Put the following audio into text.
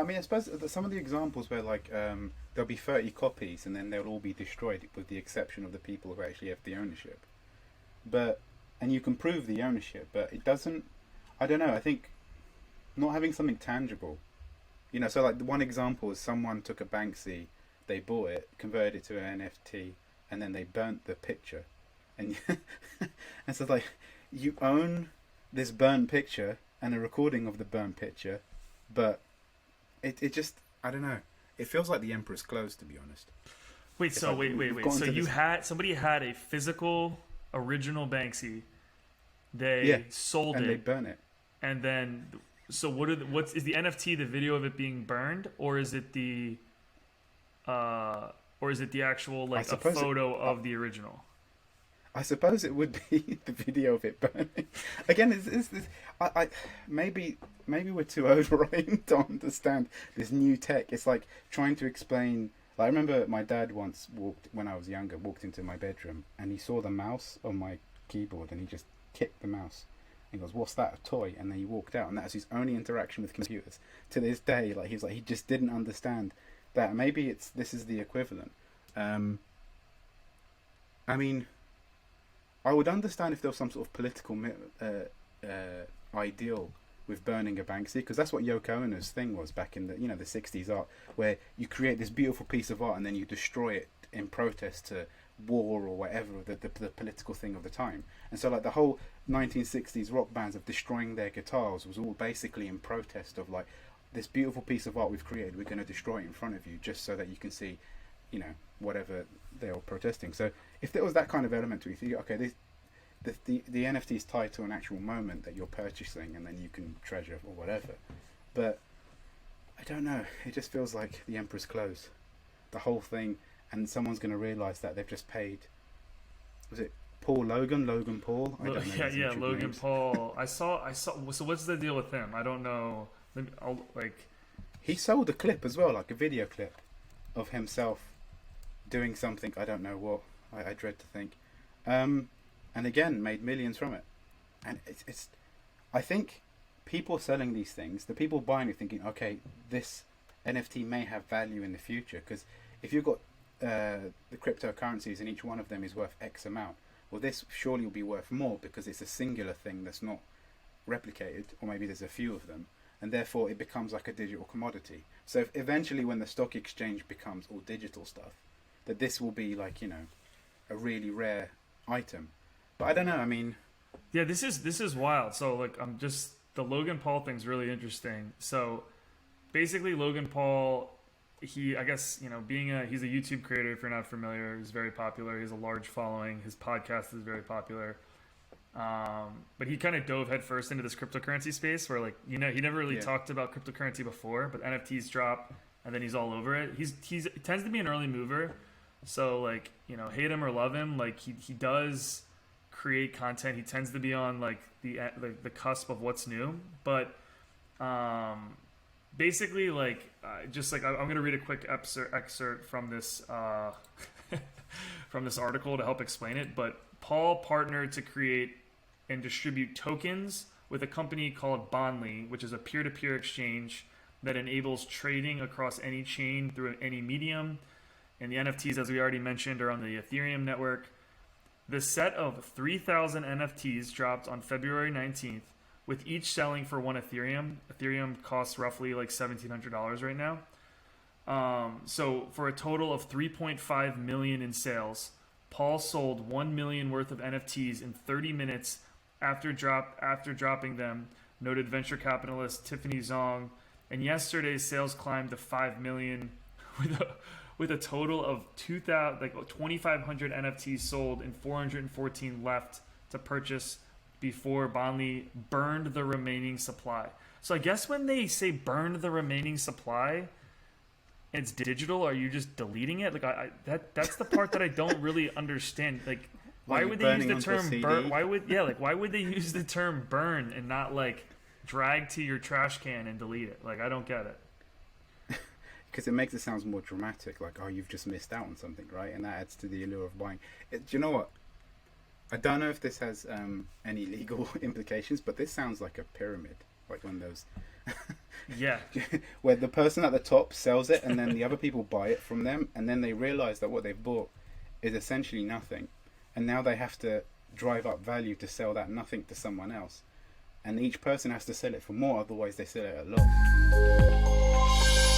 I mean, I suppose some of the examples where like there'll be 30 copies and then they'll all be destroyed with the exception of the people who actually have the ownership. But and you can prove the ownership, but it doesn't. I don't know. I think not having something tangible. So like one example is someone took a Banksy, they bought it, converted it to an NFT, and then they burnt the picture, and and so like you own this burnt picture and a recording of the burnt picture, but it just I don't know. It feels like the emperor's clothes, to be honest. Wait, so like wait. So somebody had a physical original Banksy. They sold and it. They burn it. And then, so what's is the NFT the video of it being burned, or is it the actual like a photo of the original? I suppose it would be the video of it burning. Again, maybe we're too old, Ryan, to understand this new tech. It's like trying to explain. Like, I remember my dad once when I was younger, walked into my bedroom and he saw the mouse on my keyboard and he just kicked the mouse. And he goes, "What's that? A toy?" And then he walked out, and that's his only interaction with computers to this day. Like he just didn't understand that. Maybe this is the equivalent. I mean, I would understand if there was some sort of political ideal with burning a Banksy, because that's what Yoko Ono's thing was back in the the 60s art, where you create this beautiful piece of art and then you destroy it in protest to war or whatever, the political thing of the time. And so like the whole 1960s rock bands of destroying their guitars was all basically in protest of like, this beautiful piece of art we've created, we're going to destroy it in front of you just so that you can see whatever they were protesting. So if there was that kind of element to it, you think, okay, the NFT is tied to an actual moment that you're purchasing and then you can treasure or whatever. But I don't know, it just feels like the emperor's clothes, the whole thing. And someone's going to realise that they've just paid. Was it Logan Paul? I don't know. Yeah, Logan names. Paul. I saw. So what's the deal with him? I don't know. He sold a clip as well, like a video clip of himself doing something. I don't know what. I dread to think. And again, made millions from it. And it's. I think people selling these things, the people buying it, thinking, okay, this NFT may have value in the future, because if you've got the cryptocurrencies and each one of them is worth X amount, well, this surely will be worth more because it's a singular thing that's not replicated, or maybe there's a few of them, and therefore it becomes like a digital commodity. So if eventually when the stock exchange becomes all digital stuff, that this will be like a really rare item. But I don't know, I mean, yeah, this is wild. So like the Logan Paul thing's really interesting. So basically Logan Paul, he's a YouTube creator. If you're not familiar, he's very popular. He has a large following. His podcast is very popular. But he kind of dove headfirst into this cryptocurrency space where he never really talked about cryptocurrency before, but NFTs drop and then he's all over it. He tends to be an early mover. So hate him or love him, he does create content. He tends to be on the cusp of what's new. But basically, I'm going to read a quick excerpt from this from this article to help explain it. But Paul partnered to create and distribute tokens with a company called Bondly, which is a peer-to-peer exchange that enables trading across any chain through any medium. And the NFTs, as we already mentioned, are on the Ethereum network. The set of 3,000 NFTs dropped on February 19th, with each selling for 1 Ethereum. Ethereum costs roughly $1,700 right now. So for a total of 3.5 million in sales, Paul sold 1 million worth of NFTs in 30 minutes after dropping them, noted venture capitalist Tiffany Zong. And yesterday's sales climbed to 5 million with a total of 2,500 NFTs sold and 414 left to purchase before Bondly burned the remaining supply. So I guess when they say burned the remaining supply, it's digital. Are you just deleting it? That's the part that I don't really understand. Why would they use the term burn? Why would they use the term burn and not drag to your trash can and delete it? I don't get it. Because it makes it sound more dramatic, you've just missed out on something, right? And that adds to the allure of buying. Do you know what? I don't know if this has any legal implications, but this sounds like a pyramid, like one of those. Yeah. Where the person at the top sells it and then the other people buy it from them, and then they realize that what they've bought is essentially nothing, and now they have to drive up value to sell that nothing to someone else, and each person has to sell it for more, otherwise they sell it at a loss.